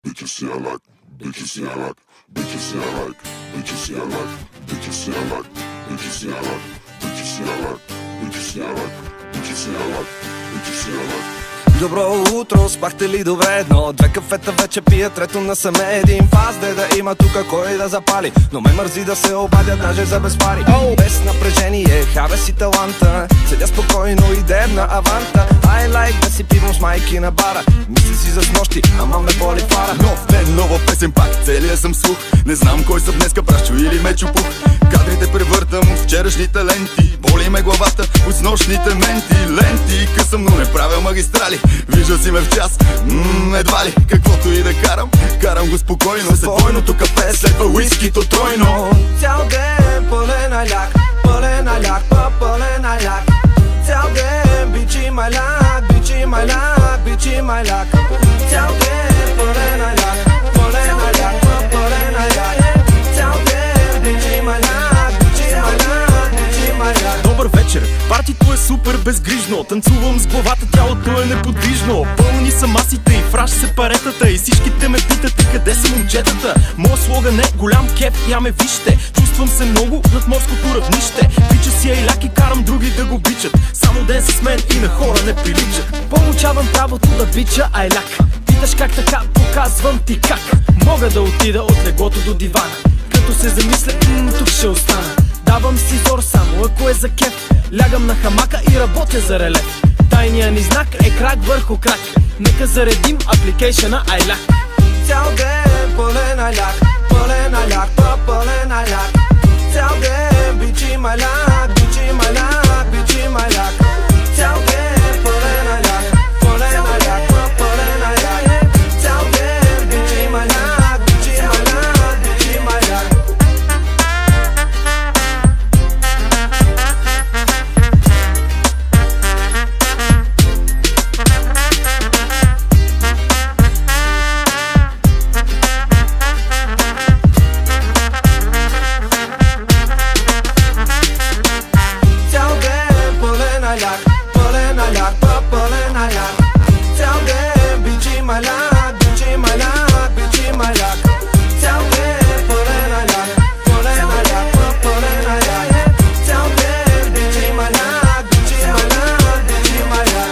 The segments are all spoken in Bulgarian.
Bitches see I like, bitches see I like, bitches see I like, bitches see I like, bitches see I like, bitches see I like, bitches see I like, bitches see I like, bitches see I like, bitches see I like. Добро утро, спахте ли добре? Едно, две кафета вече пия, трето насаме един фаз. Де да има тука кой да запали, но ме мързи да се обадят даже за без пари. Без напрежение, хабе си таланта, седя спокойно и дебна аванта. I like да си пивам с майки на бара, мисли си за снощи, ама ме боли фара. Нов ден, нова песен, пак целия съм слух. Не знам кой съм днеска, пращу или ме чупух. Кадрите превъртам в вчерашните ленти, боли ме главата от снощните менти. Ленти късам, но не правя магистрали. Вижда си ме в час, едва ли. Каквото и да карам, карам го спокойно. След двойното кафе, следва уискито тройно. Цял ден пълен аляк, пълен аляк, пълен аляк. Цял ден бичи маляк, бичи маляк, бичи маляк. Цял ден пълен аляк, пълен аляк, пълен аляк. Цял ден бичи маляк, бичи маляк, бичи маляк. Добър вечер, партито е супер безгрижно. Танцувам с главата, тялото е неподвижно. Пълни са масите и фраш се паретата. И всичките ме питат къде са момчетата. Моя слоган е голям кеф, я ме вижте. Чувствам се много над морското равнище. Бича си айляк и карам други да го бичат. Само ден с мен и на хора не приличат. Получавам правото да бича айляк. Питаш как така, показвам ти как. Мога да отида от леглото до дивана. Като се замисля, тук ще остана. Давам си зор само ако е за кеф. Лягам на хамака и работя за релеф. Тайният ни знак е крак върху крак. Нека заредим апликейшъна айляк. Цял ден пълен аляк, пълен аляк, пълен аляк. Цял ден бичи маляк, бичи маляк, бичи маляк. Цял ден пълен аляк, пълен аляк, пълен аляк. Цял ден бичи маляк, бичи маляк, бичи маляк. Пълен аляк, пълен аляк. Цял ден бичи маляк, бичи маляк, бичи маляк. Цял ден пълен аляк, пълен аляк, пълен аляк. Цял ден бичи маляк, бичи маляк, бичи маляк.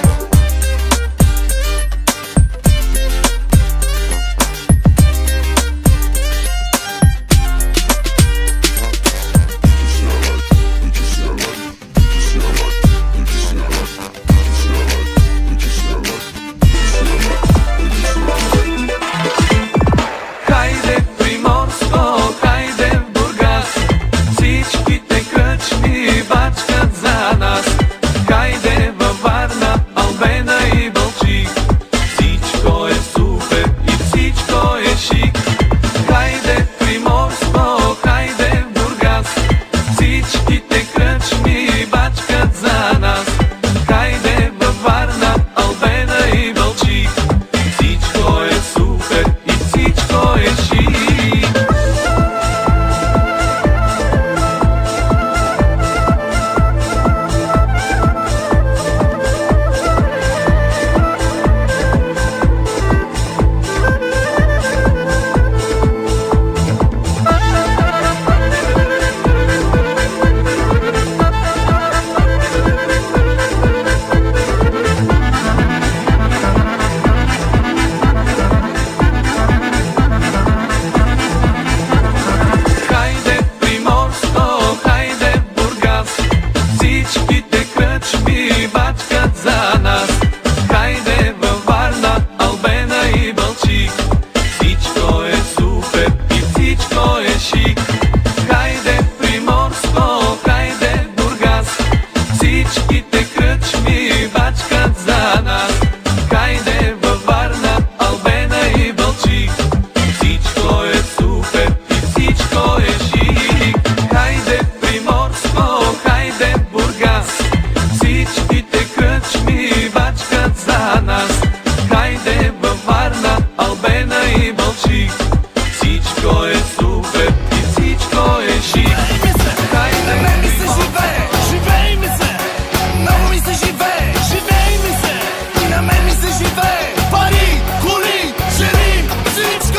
Живее, пари, коли, жени, всичко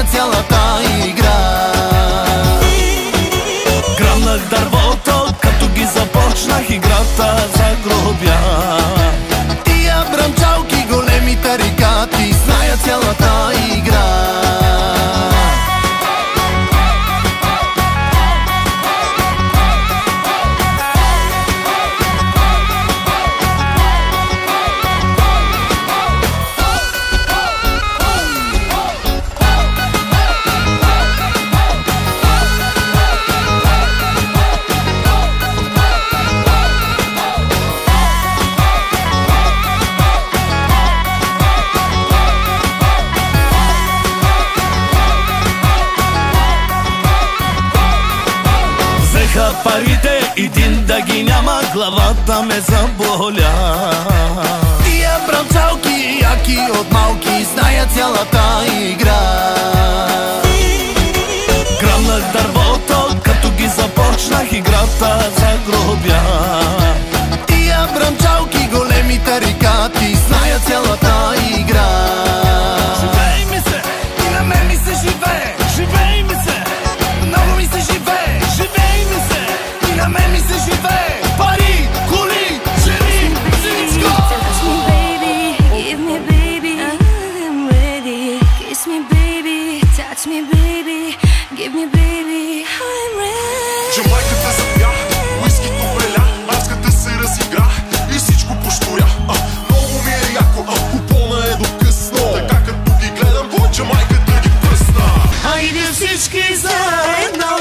знаят цялата игра. Гръмнах дървото, като ги започнах играта загробя. Тия бръмчалки, големи тарикати знаят цялата игра. Парите, един да ги няма, главата ме заболя. Тия бръмчалки, яки от малки, знаят цялата игра. Гръмнах дървото, като ги започнах играта загробя. Тия бръмчалки, големи тарикати знаят цялата игра. Живей ми се, и на мен ми се живее. Живей ми се, много ми се живее. Живей ми се, и на мен ми се живее. Пари, коли, жени, всичко. Touch me baby, give me baby, I'm ready. Kiss me baby, touch me baby, give me baby, I'm ready. Джамайката запя, уискито преля, маската се разигра и всичко поштуря. Много ми е яко, купона е до късно. Така като ги гледам, Джамайката ги пръсна. Хайде всички заедно.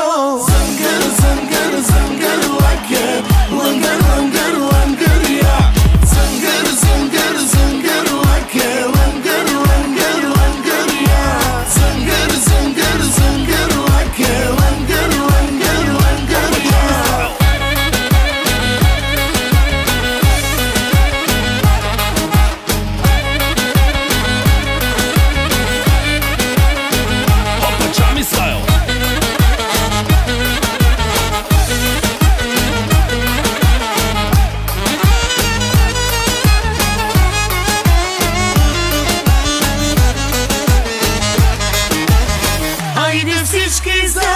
Зънгър, зънгър, зънгър, лакер, лънгър, лънгър, лънгър, я. Зънгър, зънгър, зънгър, лакер, лънгър, лънгър, лънгър, я. Зънгър, зънгър, зънгър, лакер, лънгър, лънгър, лънгър, я. Papa Chami style. Хайде всички заедно.